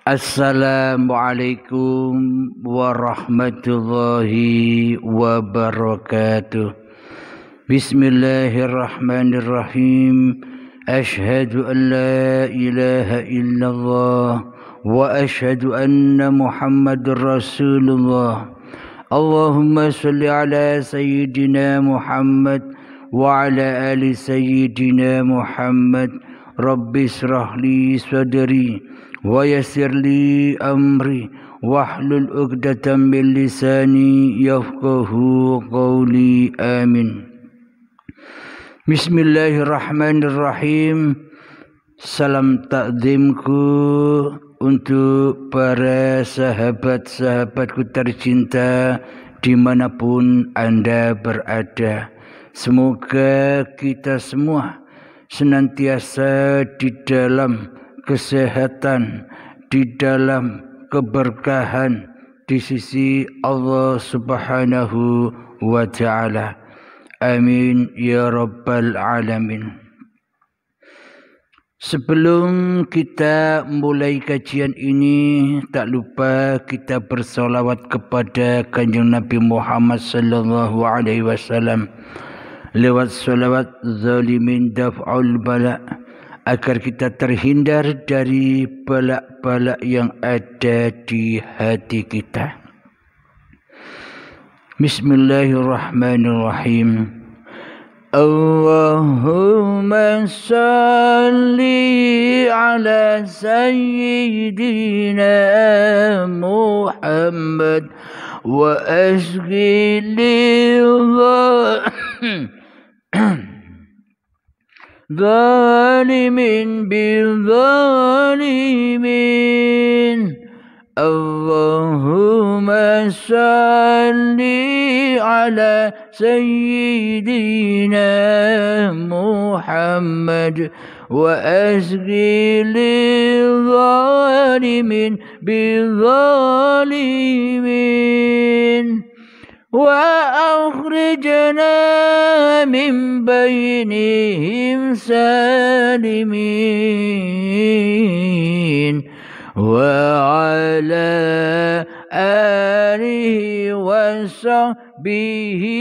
Assalamualaikum warahmatullahi wabarakatuh. Bismillahirrahmanirrahim. Ashhadu an la ilaha illallah wa ashhadu anna Muhammadur Rasulullah. Allahumma salli ala sayyidina Muhammad wa ala ali sayyidina Muhammad. Rabbi israh li sadri wa yassir li amri wahlul 'uqdatam min lisani yafqahu qawli. Amin. Bismillahirrahmanirrahim. Salam takzimku untuk para sahabat-sahabatku tercinta dimanapun Anda berada. Semoga kita semua senantiasa di dalam kesehatan, di dalam keberkahan di sisi Allah Subhanahu wa Ta'ala. Amin ya rabbal alamin. Sebelum kita mulai kajian ini, tak lupa kita bersolawat kepada Kanjeng Nabi Muhammad sallallahu alaihi wasallam lewat solawat zalimin daf'ul bala, agar kita terhindar dari balak-balak yang ada di hati kita. Bismillahirrahmanirrahim. Allahumma salli ala sayyidina Muhammad wa ashghilillah zalimin bil zalimin. Allahumma salli ala sayyidina Muhammad wa ashghilil zalimin bil zalimin wa akhrijna min bainihim salimin wa ala alihi wa sahbihi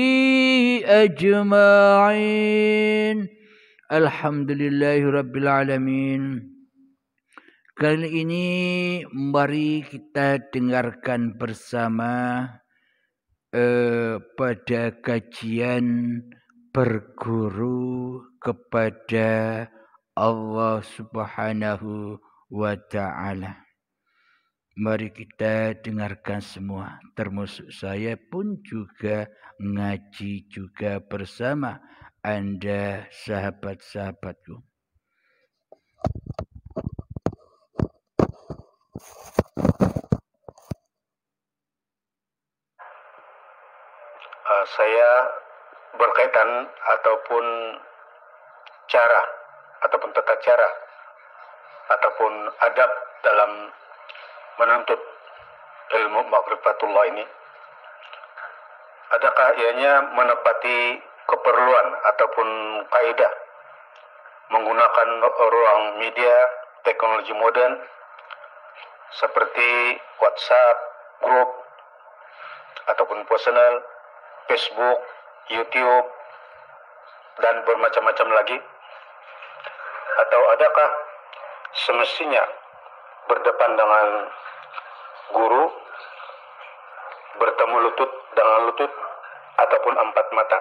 ajma'in. Alhamdulillahi rabbil alamin. Kali ini mari kita dengarkan bersama pada kajian berguru kepada Allah Subhanahu wa Ta'ala. Mari kita dengarkan semua, termasuk saya pun juga ngaji juga bersama Anda sahabat-sahabatku. Saya berkaitan ataupun cara ataupun tata cara ataupun adab dalam menuntut ilmu ma'rifatullah ini, adakah ianya menepati keperluan ataupun kaidah menggunakan ruang media teknologi modern seperti WhatsApp, grup ataupun personal, Facebook, YouTube, dan bermacam-macam lagi? Atau adakah semestinya berdepan dengan guru, bertemu lutut dengan lutut, ataupun empat mata?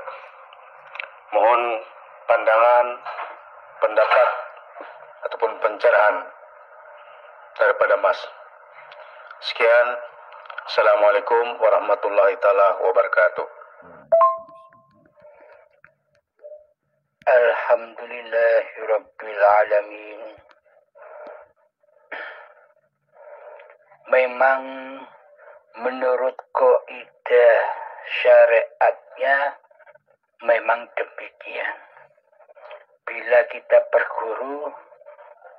Mohon pandangan, pendapat, ataupun pencerahan daripada Mas. Sekian. Assalamualaikum warahmatullahi taala wabarakatuh. Alhamdulillahirabbil alamin. Memang menurut kaidah syariatnya memang demikian. Bila kita berguru,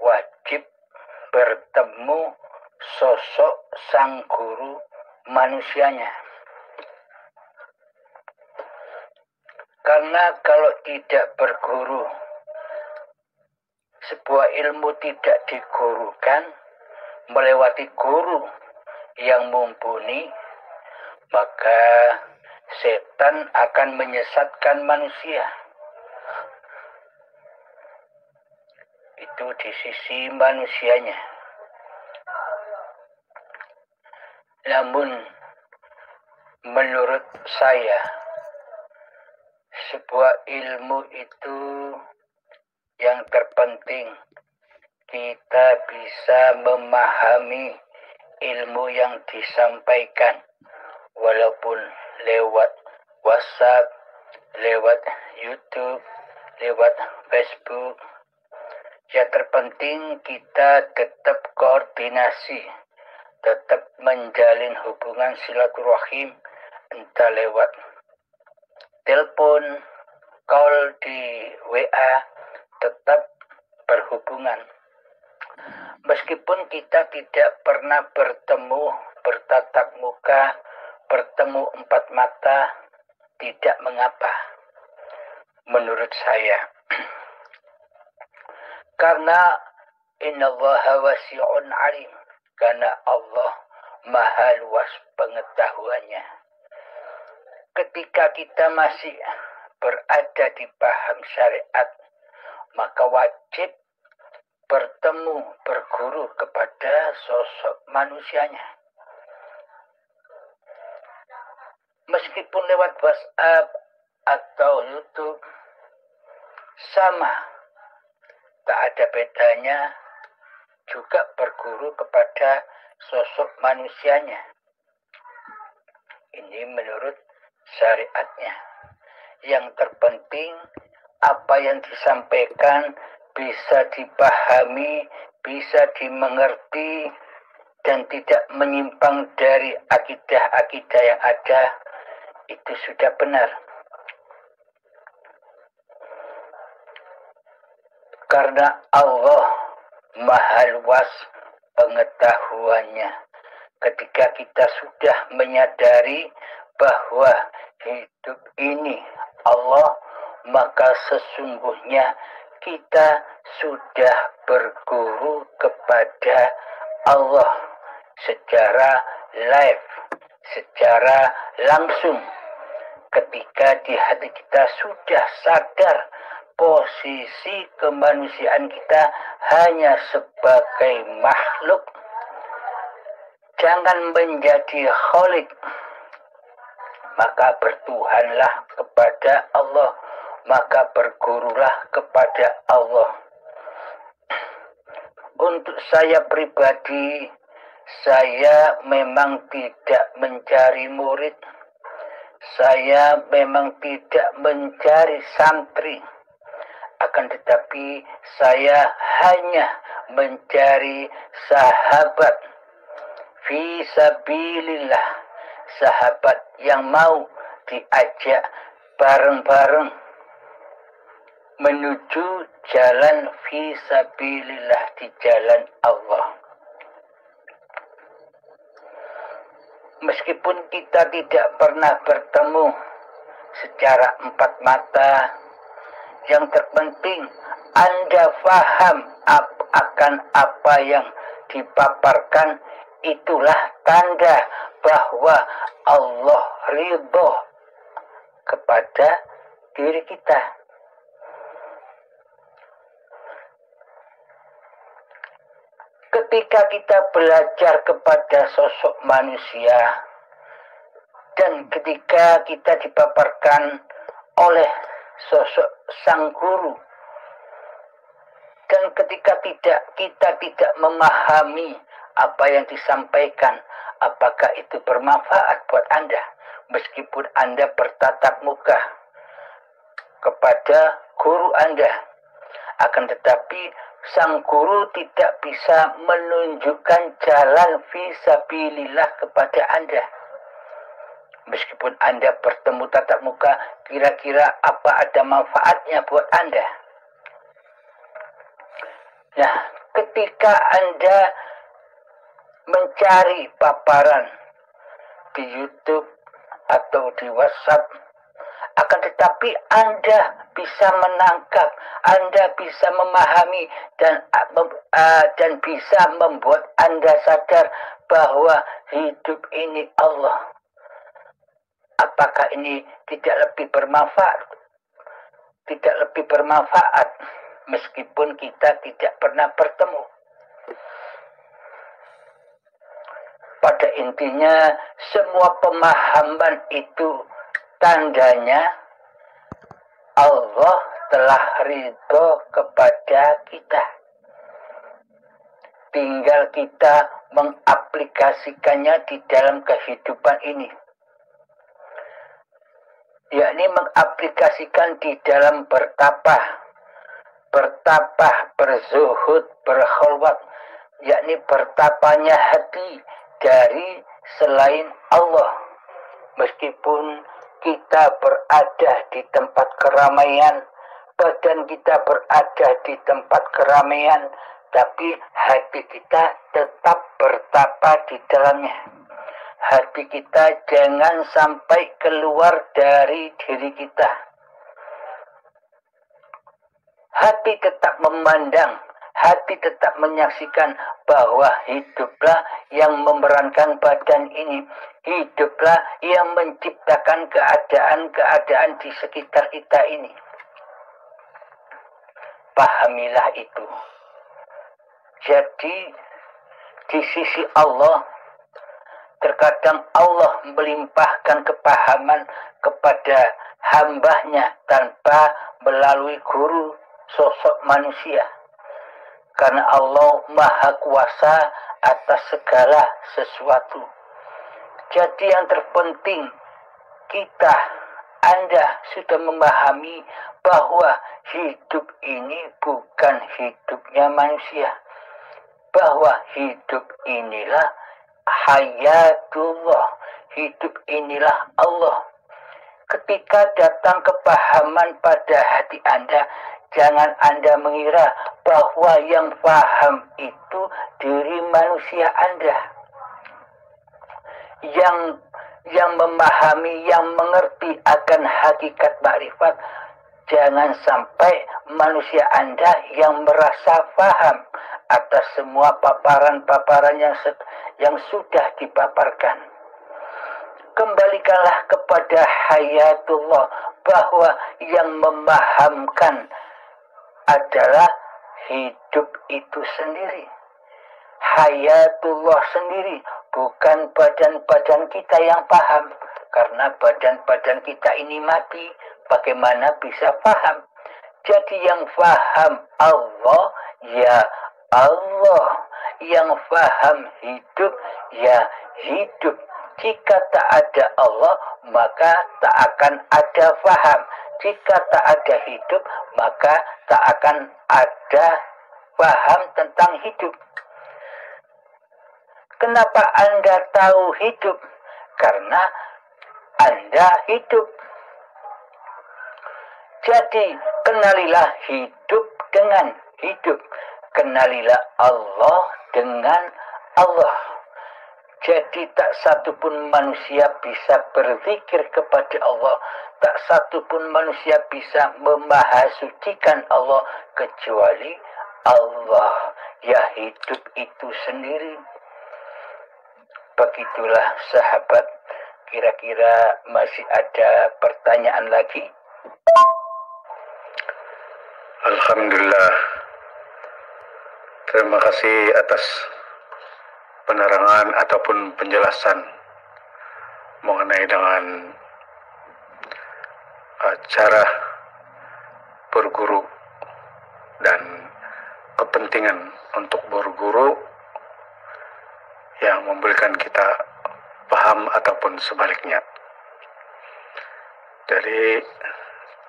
wajib bertemu sosok sang guru manusianya. Karena kalau tidak berguru, sebuah ilmu tidak digurukan, melewati guru yang mumpuni, maka setan akan menyesatkan manusia. Itu di sisi manusianya. Namun menurut saya, sebuah ilmu itu yang terpenting kita bisa memahami ilmu yang disampaikan, walaupun lewat WhatsApp, lewat YouTube, lewat Facebook. Ya, terpenting kita tetap koordinasi, tetap menjalin hubungan silaturahim, entah lewat telepon, call di WA, tetap berhubungan. Meskipun kita tidak pernah bertemu, bertatap muka, bertemu empat mata, tidak mengapa. Menurut saya. Karena innallaha wasi'un alim. Karena Allah maha luas pengetahuannya. Ketika kita masih berada di paham syariat, maka wajib bertemu, berguru kepada sosok manusianya. Meskipun lewat WhatsApp atau YouTube, sama, tak ada bedanya, juga berguru kepada sosok manusianya. Ini menurut syariatnya. Yang terpenting, apa yang disampaikan bisa dipahami, bisa dimengerti, dan tidak menyimpang dari akidah-akidah yang ada, itu sudah benar. Karena Allah maha luas pengetahuannya. Ketika kita sudah menyadari bahwa hidup ini Allah, maka sesungguhnya kita sudah berguru kepada Allah secara live, secara langsung. Ketika di hati kita sudah sadar posisi kemanusiaan kita hanya sebagai makhluk, jangan menjadi khalik, maka bertuhanlah kepada Allah, maka bergurulah kepada Allah. Untuk saya pribadi, saya memang tidak mencari murid, saya memang tidak mencari santri, akan tetapi saya hanya mencari sahabat fisabilillah, sahabat yang mau diajak bareng-bareng menuju jalan fisabilillah, di jalan Allah. Meskipun kita tidak pernah bertemu secara empat mata, yang terpenting Anda paham akan apa yang dipaparkan, itulah tanda bahwa Allah ridho kepada diri kita. Ketika kita belajar kepada sosok manusia, dan ketika kita dipaparkan oleh sosok sang guru, dan ketika kita tidak memahami apa yang disampaikan, apakah itu bermanfaat buat Anda, meskipun Anda bertatap muka kepada guru Anda, akan tetapi sang guru tidak bisa menunjukkan jalan fisabilillah kepada Anda. Meskipun Anda bertemu tatap muka, kira-kira apa ada manfaatnya buat Anda? Nah, ketika Anda mencari paparan di YouTube atau di WhatsApp akan tetapi Anda bisa menangkap, Anda bisa memahami dan bisa membuat Anda sadar bahwa hidup ini Allah. Apakah ini tidak lebih bermanfaat? Tidak lebih bermanfaat meskipun kita tidak pernah bertemu. Pada intinya semua pemahaman itu tandanya Allah telah ridho kepada kita. Tinggal kita mengaplikasikannya di dalam kehidupan ini. Yakni mengaplikasikan di dalam bertapa, berzuhud, berkhulwat, yakni bertapanya hati dari selain Allah. Meskipun kita berada di tempat keramaian, badan kita berada di tempat keramaian, tapi hati kita tetap bertapa di dalamnya. Hati kita jangan sampai keluar dari diri kita. Hati tetap memandang, hati tetap menyaksikan bahwa hiduplah yang memerankan badan ini. Hiduplah yang menciptakan keadaan-keadaan di sekitar kita ini. Pahamilah itu. Jadi, di sisi Allah, terkadang Allah melimpahkan kepahaman kepada hambanya tanpa melalui guru sosok manusia. Karena Allah Maha Kuasa atas segala sesuatu. Jadi yang terpenting, kita, Anda sudah memahami bahwa hidup ini bukan hidupnya manusia. Bahwa hidup inilah hayatullah. Hidup inilah Allah. Ketika datang kepahaman pada hati Anda, jangan Anda mengira bahwa yang paham itu diri manusia Anda. Yang memahami, yang mengerti akan hakikat makrifat, jangan sampai manusia Anda yang merasa paham atas semua paparan-paparan yang sudah dipaparkan. Kembalikanlah kepada hayatullah, bahwa yang memahamkan adalah hidup itu sendiri. Hayatullah sendiri, bukan badan-badan kita yang paham. Karena badan-badan kita ini mati, bagaimana bisa paham? Jadi yang paham Allah, ya Allah. Yang paham hidup, ya hidup. Jika tak ada Allah, maka tak akan ada paham. Jika tak ada hidup, maka tak akan ada paham tentang hidup. Kenapa Anda tahu hidup? Karena Anda hidup. Jadi, kenalilah hidup dengan hidup. Kenalilah Allah dengan Allah. Jadi tak satu pun manusia bisa berzikir kepada Allah. Tak satu pun manusia bisa memahasucikan Allah kecuali Allah. Ya hidup itu sendiri. Begitulah sahabat. Kira-kira masih ada pertanyaan lagi? Alhamdulillah. Terima kasih atas penerangan ataupun penjelasan mengenai dengan cara berguru dan kepentingan untuk berguru yang memberikan kita paham ataupun sebaliknya. Jadi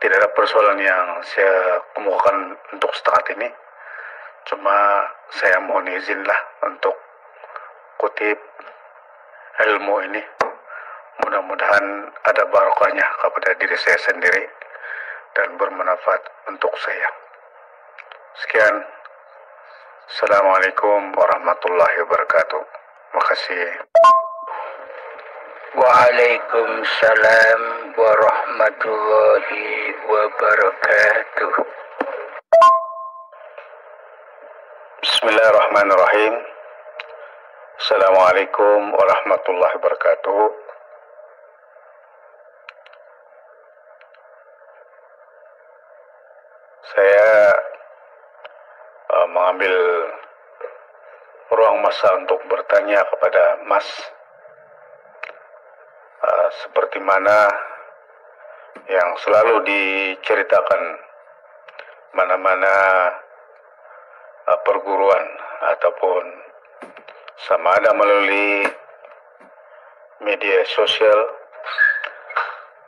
tidak ada persoalan yang saya kemukakan untuk saat ini. Cuma saya mohon izinlah untuk kutip ilmu ini. Mudah-mudahan ada barokahnya kepada diri saya sendiri dan bermanfaat untuk saya. Sekian. Assalamualaikum warahmatullahi wabarakatuh. Terima kasih. Waalaikumsalam warahmatullahi wabarakatuh. Bismillahirrahmanirrahim. Assalamualaikum warahmatullahi wabarakatuh. Saya mengambil ruang masa untuk bertanya kepada Mas, seperti mana yang selalu diceritakan mana-mana perguruan ataupun sama ada melalui media sosial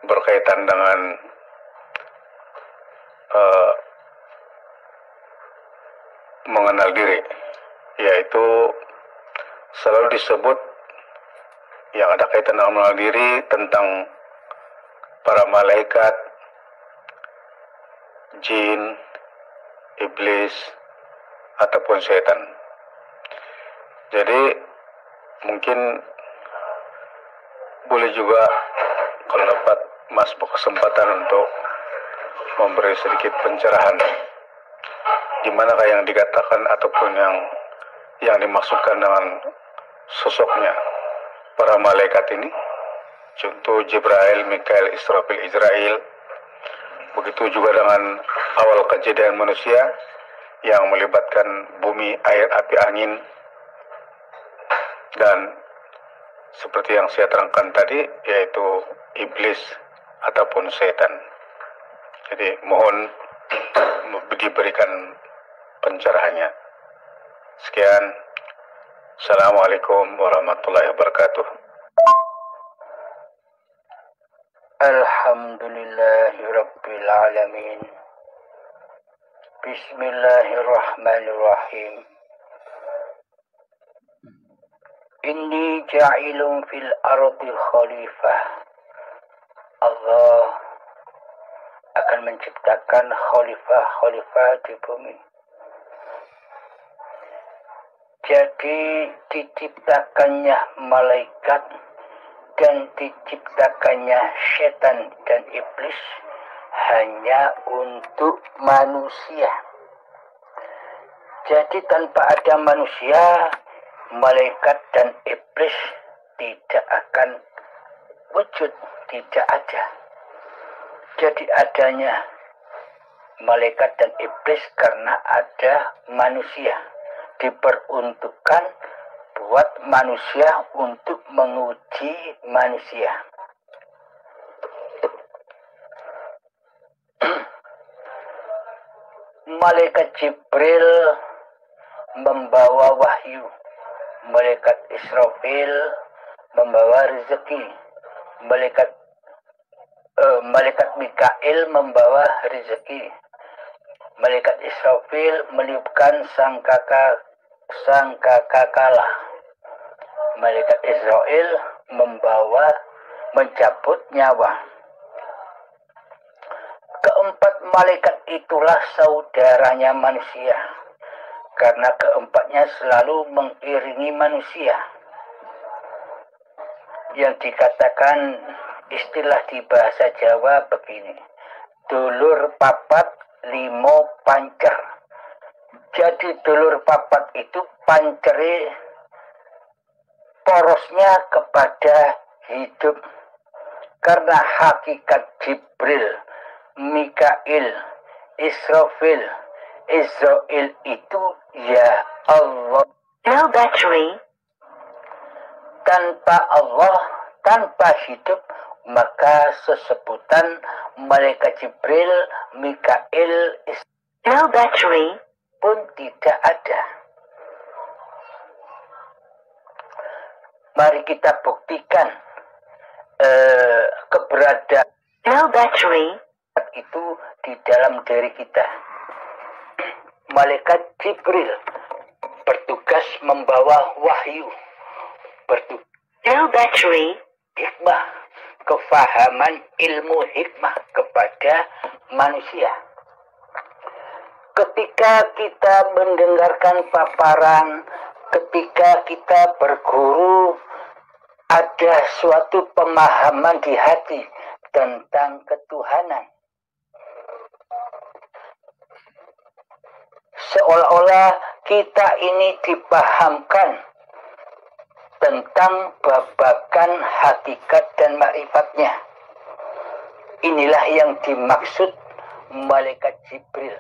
berkaitan dengan mengenal diri, yaitu selalu disebut yang ada kaitan dengan mengenal diri tentang para malaikat, jin, iblis, ataupun setan. Jadi mungkin boleh juga kalau dapat Mas berkesempatan untuk memberi sedikit pencerahan di manakah yang dikatakan ataupun yang dimaksudkan dengan sosoknya para malaikat ini. Contoh Jibril, Mikail, Israfil, Israel. Begitu juga dengan awal kejadian manusia yang melibatkan bumi, air, api, angin, dan seperti yang saya terangkan tadi, yaitu iblis ataupun setan. Jadi mohon diberikan pencerahannya. Sekian. Assalamualaikum warahmatullahi wabarakatuh. Alhamdulillahirabbil alamin. Bismillahirrahmanirrahim. Inni ja'ilun fil ardi khalifah. Allah akan menciptakan khalifah di bumi. Jadi diciptakannya malaikat dan diciptakannya setan dan iblis hanya untuk manusia. Jadi tanpa ada manusia, malaikat dan iblis tidak akan wujud, tidak ada. Jadi adanya malaikat dan iblis karena ada manusia. Diperuntukkan buat manusia untuk menguji manusia. Malaikat Jibril membawa wahyu. Malaikat Israfil membawa rezeki. Malaikat Mikail membawa rezeki. Malaikat Israfil meniupkan sangkakala. Malaikat Israel mencabut nyawa. Keempat malaikat itulah saudaranya manusia, karena keempatnya selalu mengiringi manusia. Yang dikatakan istilah di bahasa Jawa begini, dulur papat limo pancer. Jadi dulur papat itu panceri porosnya kepada hidup. Karena hakikat Jibril, Mikail, Israfil, Israel itu ya Allah. No battery. Tanpa Allah, tanpa hidup, maka sesebutan malaikat Jibril, Mikail, No battery. pun tidak ada. Mari kita buktikan keberadaan No battery. itu di dalam diri kita. Malaikat Jibril bertugas membawa wahyu, No battery. hikmah, kefahaman ilmu hikmah kepada manusia. Ketika kita mendengarkan paparan, ketika kita berguru, ada suatu pemahaman di hati tentang ketuhanan. Seolah-olah kita ini dipahamkan tentang babakan hakikat dan makrifatnya. Inilah yang dimaksud malaikat Jibril,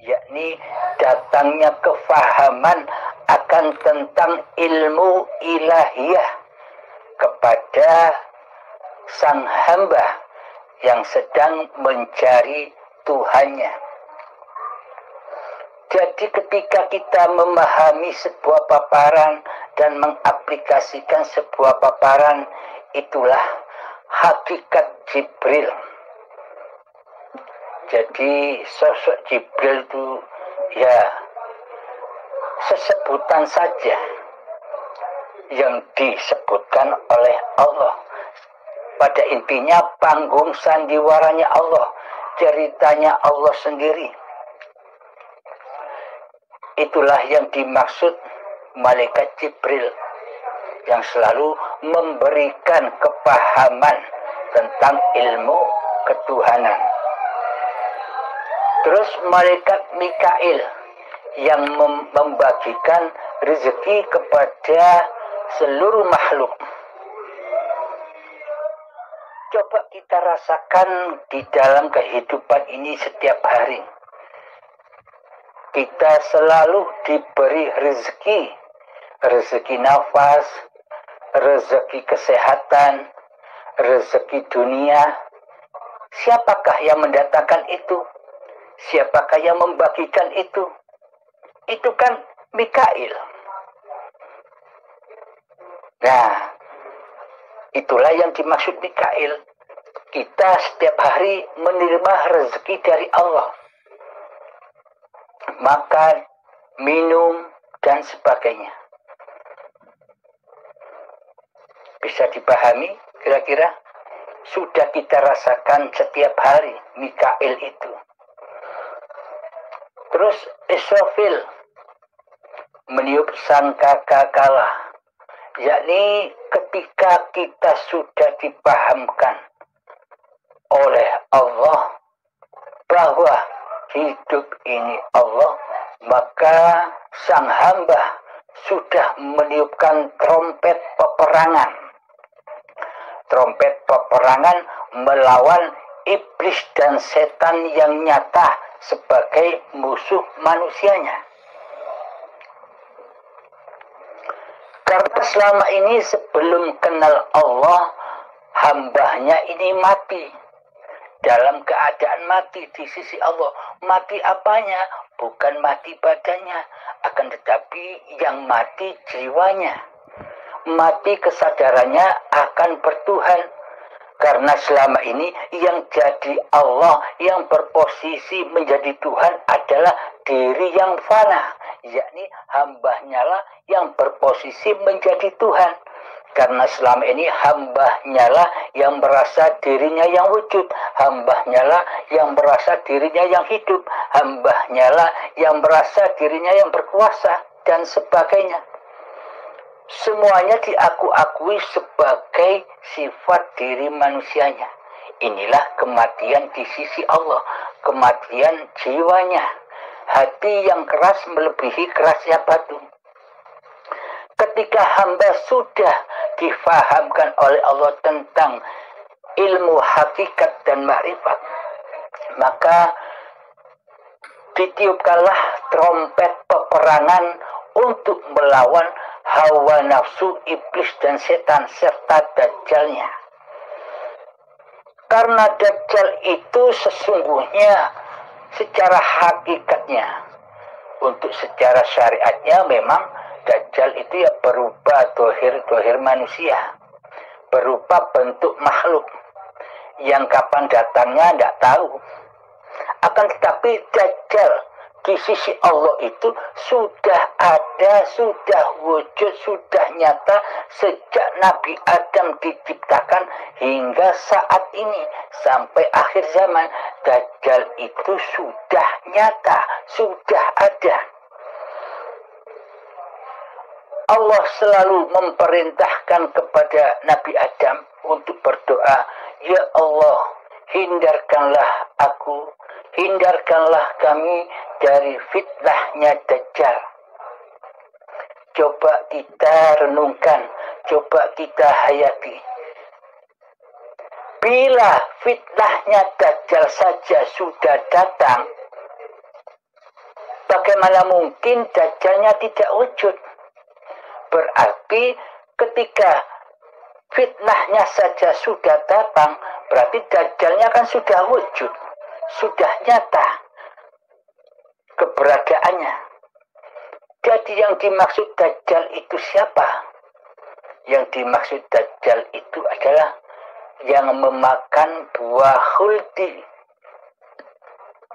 yakni datangnya kefahaman akan tentang ilmu ilahiyah kepada sang hamba yang sedang mencari Tuhannya. Jadi ketika kita memahami sebuah paparan dan mengaplikasikan sebuah paparan, itulah hakikat Jibril. Jadi sosok Jibril itu ya sesebutan saja yang disebutkan oleh Allah. Pada intinya panggung sandiwaranya Allah, ceritanya Allah sendiri. Itulah yang dimaksud malaikat Jibril yang selalu memberikan kepahaman tentang ilmu ketuhanan. Terus malaikat Mikail yang membagikan rezeki kepada seluruh makhluk. Coba kita rasakan di dalam kehidupan ini setiap hari. Kita selalu diberi rezeki, rezeki nafas, rezeki kesehatan, rezeki dunia. Siapakah yang mendatangkan itu? Siapakah yang membagikan itu? Itu kan Mikail. Nah, itulah yang dimaksud Mikail. Kita setiap hari menerima rezeki dari Allah. Makan, minum, dan sebagainya. Bisa dipahami kira-kira? Sudah kita rasakan setiap hari Mikail itu. Terus Israfil meniup sangkakala, yakni ketika kita sudah dipahamkan oleh Allah bahwa hidup ini Allah, maka sang hamba sudah meniupkan trompet peperangan. Trompet peperangan melawan iblis dan setan yang nyata sebagai musuh manusianya. Karena selama ini sebelum kenal Allah, hambanya ini mati. Dalam keadaan mati di sisi Allah. Mati apanya? Bukan mati badannya, akan tetapi yang mati jiwanya. Mati kesadarannya akan bertuhan. Karena selama ini yang jadi Allah, yang berposisi menjadi Tuhan adalah diri yang fana. Yakni hambanya lah yang berposisi menjadi Tuhan. Karena selama ini hambanya lah yang merasa dirinya yang wujud. Hambanya lah yang merasa dirinya yang hidup. Hambanya lah yang merasa dirinya yang berkuasa. Dan sebagainya. Semuanya diaku-akui sebagai sifat diri manusianya. Inilah kematian di sisi Allah. Kematian jiwanya. Hati yang keras melebihi kerasnya batu. Ketika hamba sudah difahamkan oleh Allah tentang ilmu hakikat dan makrifat, maka ditiupkanlah trompet peperangan untuk melawan hawa nafsu iblis dan setan serta dajjalnya. Karena dajjal itu sesungguhnya secara hakikatnya, untuk secara syariatnya memang dajjal itu ya berupa dohir manusia, berupa bentuk makhluk yang kapan datangnya tidak tahu. Akan tetapi dajjal di sisi Allah itu sudah ada, sudah wujud, sudah nyata sejak Nabi Adam diciptakan hingga saat ini sampai akhir zaman. Dajjal itu sudah nyata, sudah ada. Allah selalu memerintahkan kepada Nabi Adam untuk berdoa, ya Allah, hindarkanlah kami dari fitnahnya Dajjal. Coba kita renungkan, coba kita hayati. Bila fitnahnya Dajjal saja sudah datang, bagaimana mungkin Dajjalnya tidak wujud? Berarti ketika fitnahnya saja sudah datang, berarti Dajjalnya kan sudah wujud, sudah nyata keberadaannya. Jadi yang dimaksud Dajjal itu siapa? Yang dimaksud Dajjal itu adalah yang memakan buah khuldi,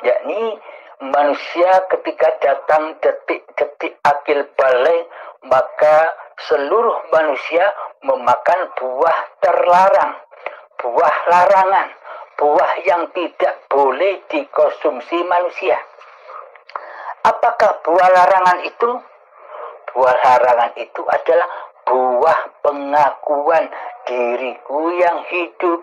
yakni manusia ketika datang detik-detik akil balik, maka seluruh manusia memakan buah terlarang, buah larangan, buah yang tidak boleh dikonsumsi manusia. Apakah buah larangan itu? Buah larangan itu adalah buah pengakuan diriku yang hidup,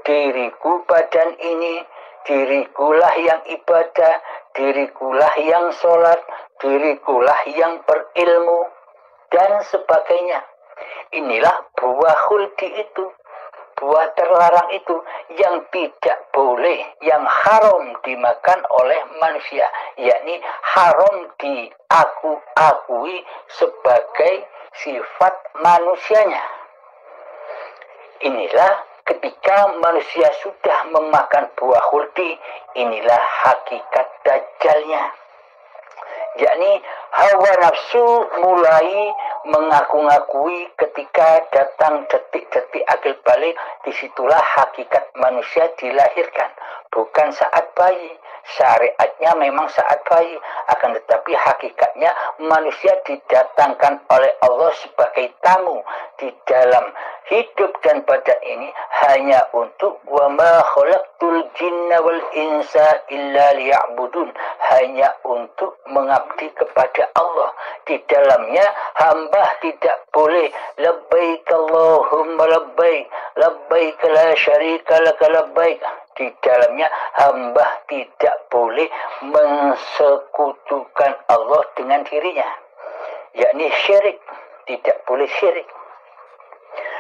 diriku badan ini, dirikulah yang ibadah, dirikulah yang sholat, dirikulah yang berilmu, dan sebagainya. Inilah buah khuldi itu, buah terlarang itu yang tidak boleh, yang haram dimakan oleh manusia, yakni haram diakui sebagai sifat manusianya. Inilah ketika manusia sudah memakan buah khuldi, inilah hakikat Dajjalnya. Yakni hawa nafsu mulai mengaku-ngakui ketika datang detik-detik akil balik, disitulah hakikat manusia dilahirkan. Bukan saat bayi. Syariatnya memang saat bayi, akan tetapi hakikatnya manusia didatangkan oleh Allah sebagai tamu di dalam hidup dan badan ini hanya untuk wa ma khalaqtul jinna wal insa illa liya'budun, hanya untuk mengabdi kepada Allah. Di dalamnya hamba tidak boleh labbaik Allahumma labbaik, labbaik la syarika laka labbaik. Di dalamnya hamba tidak boleh mensekutukan Allah dengan dirinya, yakni syirik, tidak boleh syirik.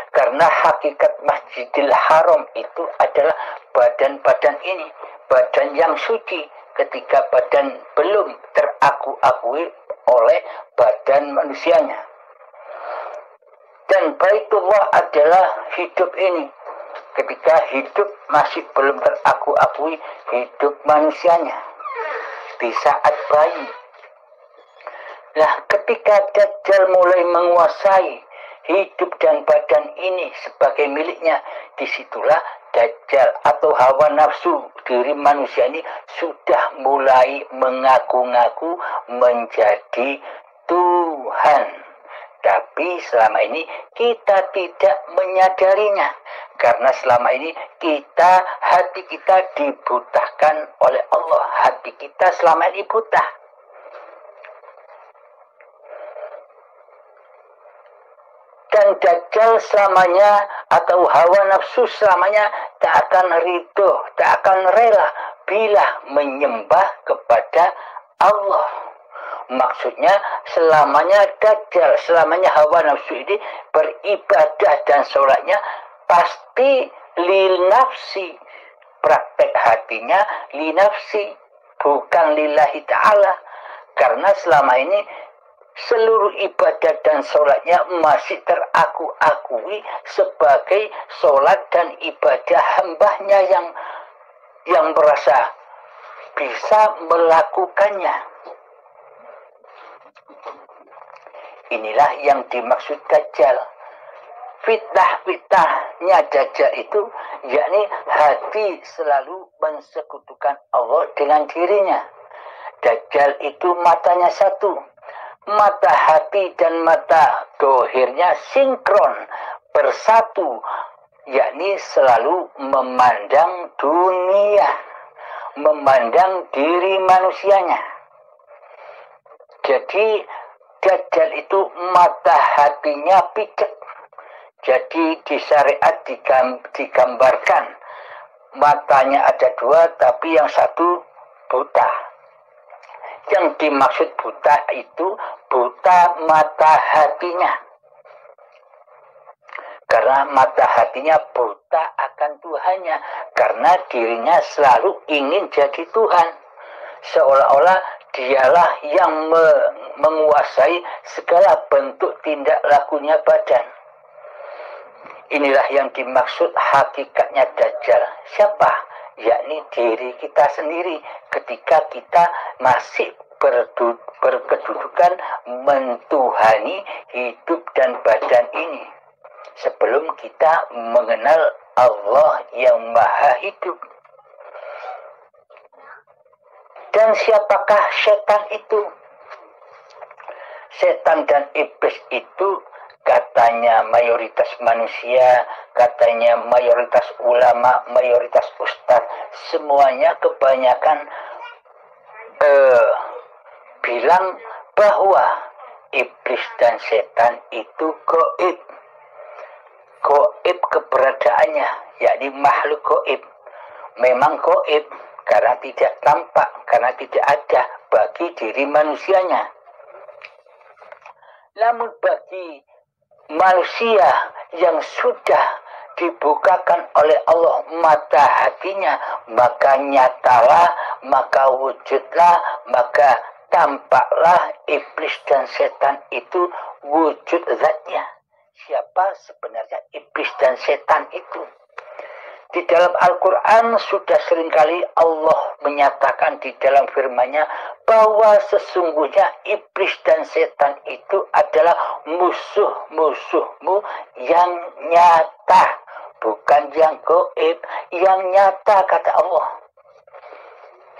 Karena hakikat Masjidil Haram itu adalah badan-badan ini, badan yang suci, ketika badan belum teraku-akui oleh badan manusianya. Dan Baitullah adalah hidup ini, ketika hidup masih belum teraku-akui hidup manusianya di saat bayi. Nah, ketika Dajjal mulai menguasai hidup dan badan ini sebagai miliknya, disitulah Dajjal atau hawa nafsu diri manusia ini sudah mulai mengaku-ngaku menjadi Tuhan. Tapi selama ini kita tidak menyadarinya. Karena selama ini hati kita dibutakan oleh Allah. Hati kita selama ini buta. Dan Dajjal selamanya atau hawa nafsu selamanya tak akan ridho, tak akan rela bila menyembah kepada Allah. Maksudnya selamanya Dajjal, selamanya hawa nafsu ini beribadah dan sholatnya pasti lil nafsi. Praktek hatinya li nafsi, bukan lillahi ta'ala. Karena selama ini seluruh ibadah dan sholatnya masih teraku-akui sebagai sholat dan ibadah hambanya yang merasa bisa melakukannya. Inilah yang dimaksud Dajjal. Fitnah-fitnahnya Dajjal itu yakni hati selalu mensekutukan Allah dengan dirinya. Dajjal itu matanya satu, mata hati dan mata dohirnya sinkron, bersatu, yakni selalu memandang dunia, memandang diri manusianya. Jadi Dajjal itu mata hatinya picek. Jadi di syariat digambarkan matanya ada dua, tapi yang satu buta. Yang dimaksud buta itu buta mata hatinya. Karena mata hatinya buta akan Tuhannya. Karena dirinya selalu ingin jadi Tuhan. Seolah-olah dialah yang menguasai segala bentuk tindak lakunya badan. Inilah yang dimaksud hakikatnya Dajjal. Siapa? Yakni diri kita sendiri ketika kita masih berkedudukan mentuhani hidup dan badan ini. Sebelum kita mengenal Allah yang Maha Hidup. Dan siapakah setan itu? Setan dan iblis itu katanya mayoritas manusia, katanya mayoritas ulama, mayoritas ustadz, semuanya kebanyakan bilang bahwa iblis dan setan itu gaib. Gaib keberadaannya, yakni makhluk gaib. Memang gaib karena tidak tampak, karena tidak ada bagi diri manusianya. Namun bagi manusia yang sudah dibukakan oleh Allah mata hatinya, maka nyatalah, maka wujudlah, maka tampaklah iblis dan setan itu wujud zatnya. Siapa sebenarnya iblis dan setan itu? Di dalam Al-Quran sudah seringkali Allah menyatakan di dalam firman-Nya bahwa sesungguhnya iblis dan setan itu adalah musuh-musuhmu yang nyata. Bukan yang gaib, yang nyata kata Allah.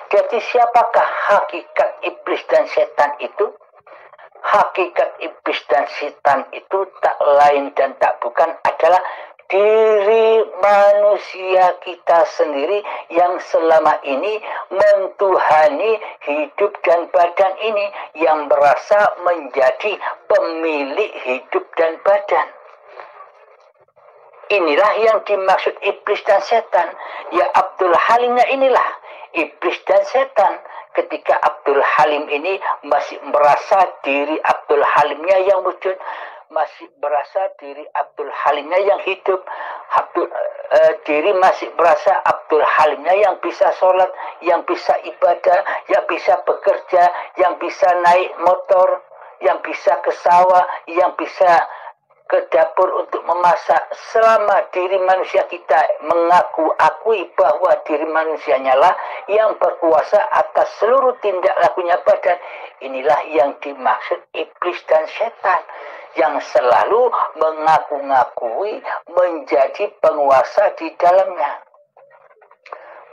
Jadi siapakah hakikat iblis dan setan itu? Hakikat iblis dan setan itu tak lain dan tak bukan adalah diri manusia kita sendiri yang selama ini mentuhani hidup dan badan ini, yang merasa menjadi pemilik hidup dan badan. Inilah yang dimaksud iblis dan setan. Ya Abdul Halimnya inilah iblis dan setan. Ketika Abdul Halim ini masih merasa diri Abdul Halimnya yang wujud, masih berasa diri Abdul Halimnya yang hidup, diri masih berasa Abdul Halimnya yang bisa sholat, yang bisa ibadah, yang bisa bekerja, yang bisa naik motor, yang bisa ke sawah, yang bisa ke dapur untuk memasak. Selama diri manusia kita akui bahwa diri manusianya lah yang berkuasa atas seluruh tindak lakunya badan, inilah yang dimaksud iblis dan setan, yang selalu mengaku-ngakui menjadi penguasa di dalamnya.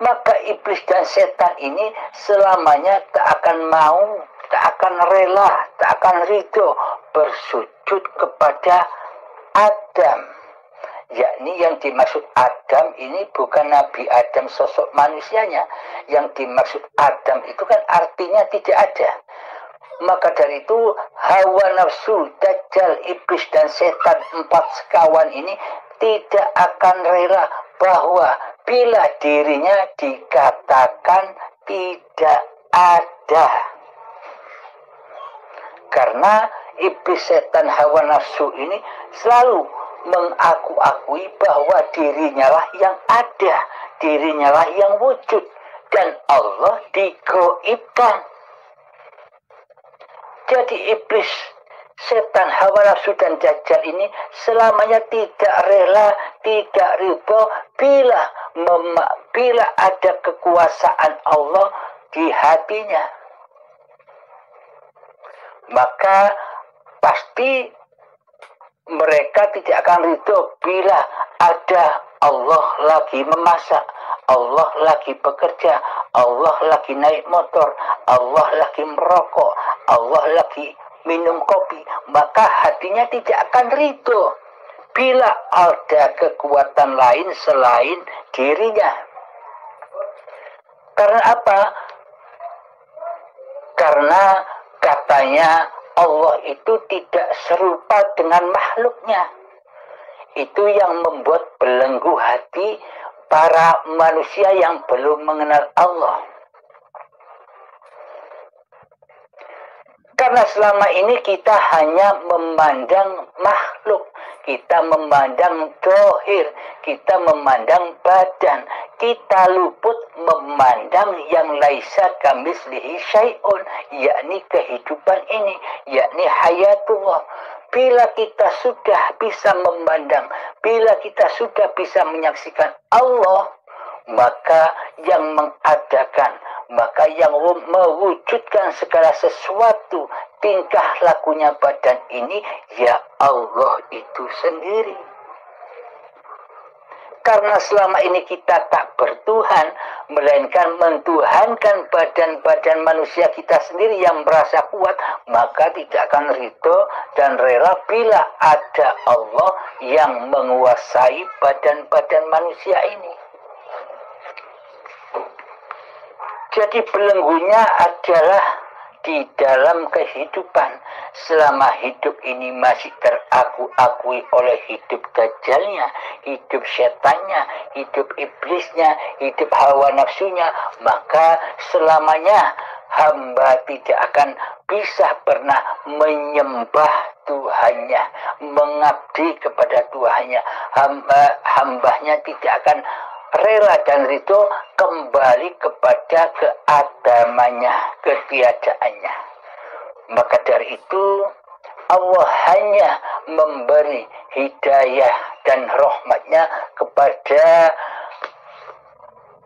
Maka iblis dan setan ini selamanya tak akan mau, tak akan rela, tak akan ridho bersujud kepada Adam. Yakni yang dimaksud Adam ini bukan Nabi Adam sosok manusianya. Yang dimaksud Adam itu kan artinya tidak ada. Maka dari itu hawa nafsu, Dajjal, iblis dan setan, empat sekawan ini tidak akan rela bahwa bila dirinya dikatakan tidak ada. Karena iblis, setan, hawa nafsu ini selalu mengaku-akui bahwa dirinya lah yang ada, dirinya lah yang wujud, dan Allah digaibkan. Jadi iblis, setan, hawa nafsu dan Dajjal ini selamanya tidak rela, tidak ridho bila ada kekuasaan Allah di hatinya. Maka pasti mereka tidak akan ridho bila ada Allah lagi memasak, Allah lagi bekerja, Allah lagi naik motor, Allah lagi merokok, Allah lagi minum kopi. Maka hatinya tidak akan ridho bila ada kekuatan lain selain dirinya. Karena apa? Karena katanya Allah itu tidak serupa dengan makhluknya. Itu yang membuat belenggu hati para manusia yang belum mengenal Allah. Karena selama ini kita hanya memandang makhluk, kita memandang dohir, kita memandang badan, kita luput memandang yang laisa kamislihi syai'un, yakni kehidupan ini, yakni hayatullah. Bila kita sudah bisa memandang, bila kita sudah bisa menyaksikan Allah, maka yang mengadakan, maka yang mewujudkan segala sesuatu tingkah lakunya badan ini, ya Allah itu sendiri. Karena selama ini kita tak bertuhan, melainkan mentuhankan badan-badan manusia kita sendiri yang merasa kuat, maka tidak akan ridho dan rela bila ada Allah yang menguasai badan-badan manusia ini. Jadi belenggunya adalah di dalam kehidupan. Selama hidup ini masih terakui oleh hidup dajjalnya, hidup setannya, hidup iblisnya, hidup hawa nafsunya, maka selamanya hamba tidak akan bisa pernah menyembah Tuhannya, mengabdi kepada Tuhannya. Hambanya tidak akan rela dan ridho kembali kepada keadamannya, ketiadaannya. Maka dari itu Allah hanya memberi hidayah dan rahmatnya kepada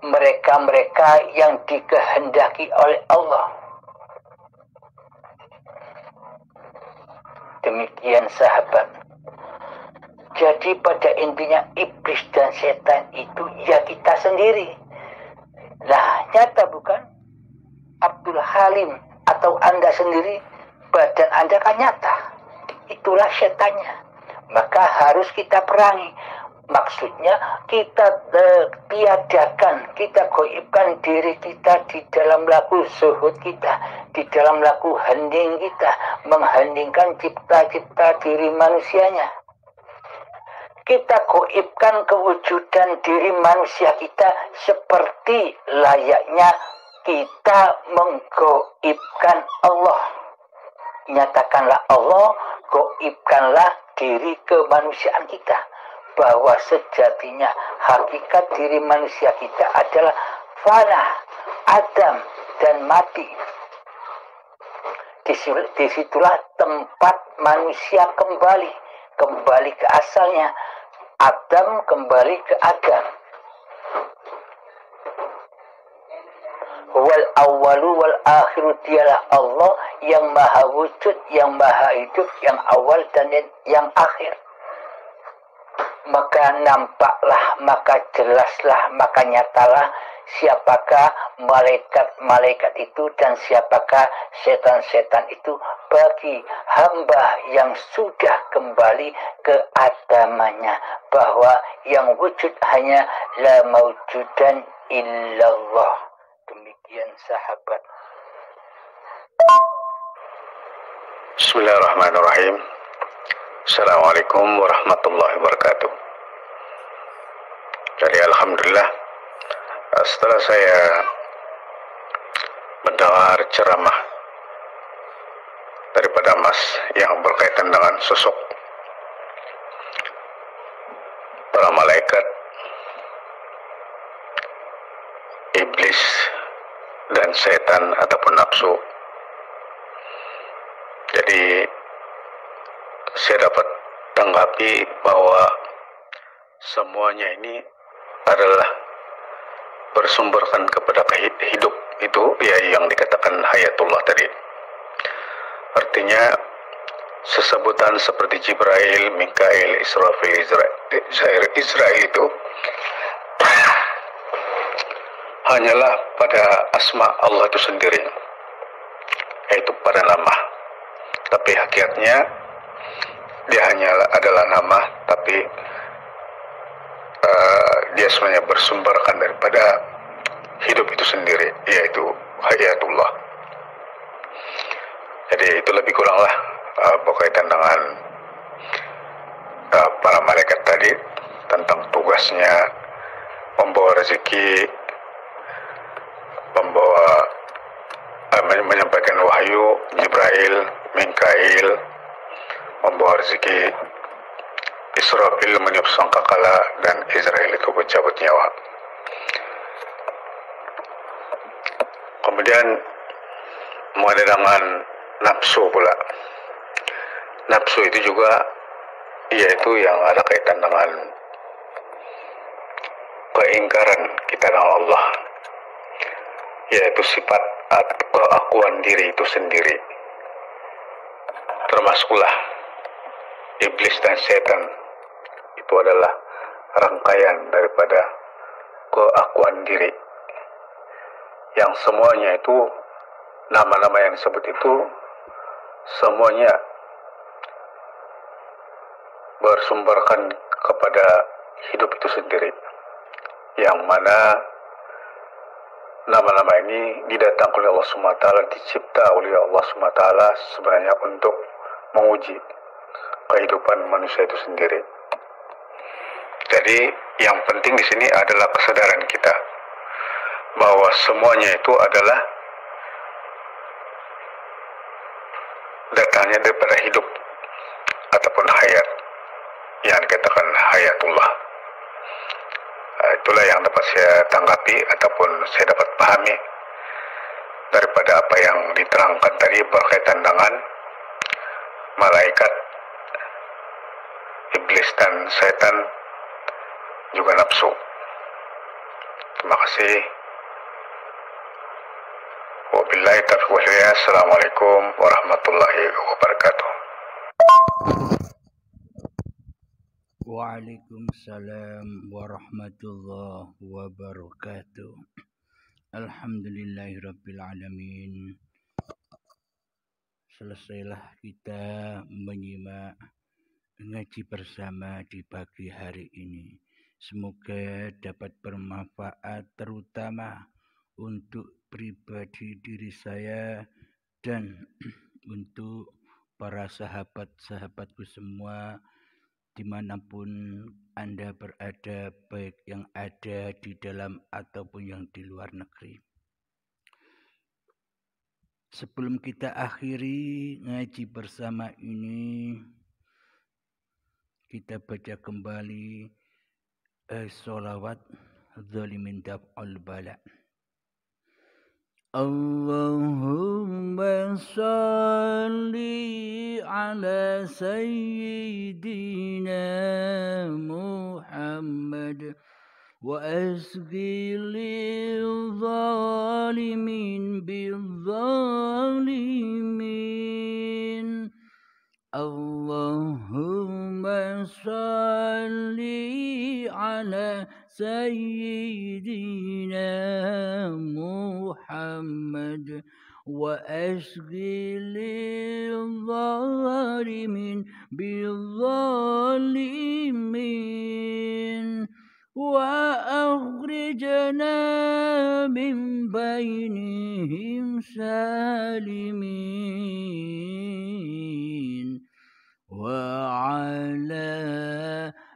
mereka-mereka yang dikehendaki oleh Allah. Demikian sahabat. Jadi pada intinya iblis dan setan itu ya kita sendiri. Nah, nyata bukan? Abdul Halim atau Anda sendiri, badan Anda kan nyata. Itulah setannya. Maka harus kita perangi. Maksudnya kita tiadakan, kita goibkan diri kita di dalam laku zuhud kita, di dalam laku hening kita, mengheningkan cipta-cipta diri manusianya. Kita goibkan kewujudan diri manusia kita seperti layaknya kita menggoibkan Allah. Nyatakanlah Allah, goibkanlah diri kemanusiaan kita. Bahwa sejatinya hakikat diri manusia kita adalah fana, adam, dan mati. Disitulah tempat manusia kembali ke asalnya. Adam kembali ke Adam. Wal awalu wal akhiru, dialah Allah yang maha wujud, yang maha hidup, yang awal dan yang akhir. Maka nampaklah, maka jelaslah, maka nyatalah siapakah malaikat-malaikat itu dan siapakah setan-setan itu bagi hamba yang sudah kembali ke agamanya, bahwa yang wujud hanya la maujudan illallah. Demikian sahabat. Bismillahirrahmanirrahim. Assalamualaikum warahmatullahi wabarakatuh. Jadi alhamdulillah, setelah saya mendengar ceramah daripada Mas yang berkaitan dengan sosok para malaikat, iblis, dan setan ataupun nafsu, jadi saya dapat tanggapi bahwa semuanya ini adalah bersumberkan kepada hidup itu, ya, yang dikatakan hayatullah tadi. Artinya sesebutan seperti Jibril, Mikail, Israfil, Israel itu hanyalah pada asma Allah itu sendiri, yaitu pada nama. Tapi hakikatnya dia hanya adalah nama, tapi dia sebenarnya bersumberkan daripada hidup itu sendiri, yaitu hayatullah. Jadi itu lebih kuranglah berkaitan dengan para malaikat tadi tentang tugasnya membawa rezeki, menyampaikan wahyu, Jibril, Mikail membawa rezeki, Israfil meniup sangkakala, dan Israel itu bercabut nyawa. Kemudian mengenai dengan nafsu pula. Nafsu itu juga yaitu yang ada kaitan dengan keingkaran kita dengan Allah, yaitu sifat keakuan diri itu sendiri. Termasuklah iblis dan setan, itu adalah rangkaian daripada keakuan diri, yang semuanya itu, nama-nama yang disebut itu semuanya bersumberkan kepada hidup itu sendiri, yang mana nama-nama ini didatangkan oleh Allah SWT, dicipta oleh Allah SWT sebenarnya untuk menguji kehidupan manusia itu sendiri. Jadi yang penting di sini adalah kesadaran kita bahwa semuanya itu adalah datangnya daripada hidup ataupun hayat, yang dikatakan hayatullah. Itulah yang dapat saya tanggapi ataupun saya dapat pahami daripada apa yang diterangkan tadi berkaitan dengan malaikat, iblis dan setan, juga nafsu. Terima kasih. Wabillahi taufiq wal hidayah. Assalamualaikum warahmatullahi wabarakatuh. Waalaikumsalam warahmatullahi wabarakatuh. Alhamdulillahirabbil alamin. Selesailah kita menyimak ngaji bersama di pagi hari ini. Semoga dapat bermanfaat, terutama untuk pribadi diri saya dan untuk para sahabat-sahabatku semua dimanapun Anda berada, baik yang ada di dalam ataupun yang di luar negeri. Sebelum kita akhiri ngaji bersama ini, kita baca kembali sholawat Zalimin daf'al bala. Allahumma salli ala sayyidina Muhammad wa asqi lil zalimin bil zalimin. Allahumma salli ala sayyidina Muhammad wa asqi lil zalimin bil zalimin wa akhrijna min bainihim salimin wa ala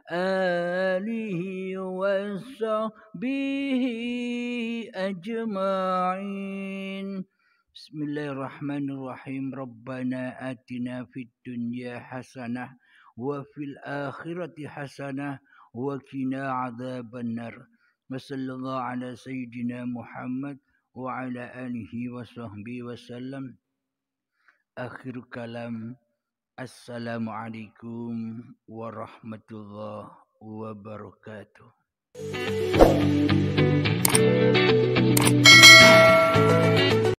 alihi wa sahbihi ajma'in. Bismillahirrahmanirrahim. Rabbana atina fid dunya hasanah wa fil akhirati hasanah wa qina adzabannar. Wa sallallahu ala sayyidina Muhammad wa ala alihi wa sahbihi wasallam. Akhir kalam. Assalamualaikum warahmatullahi wabarakatuh.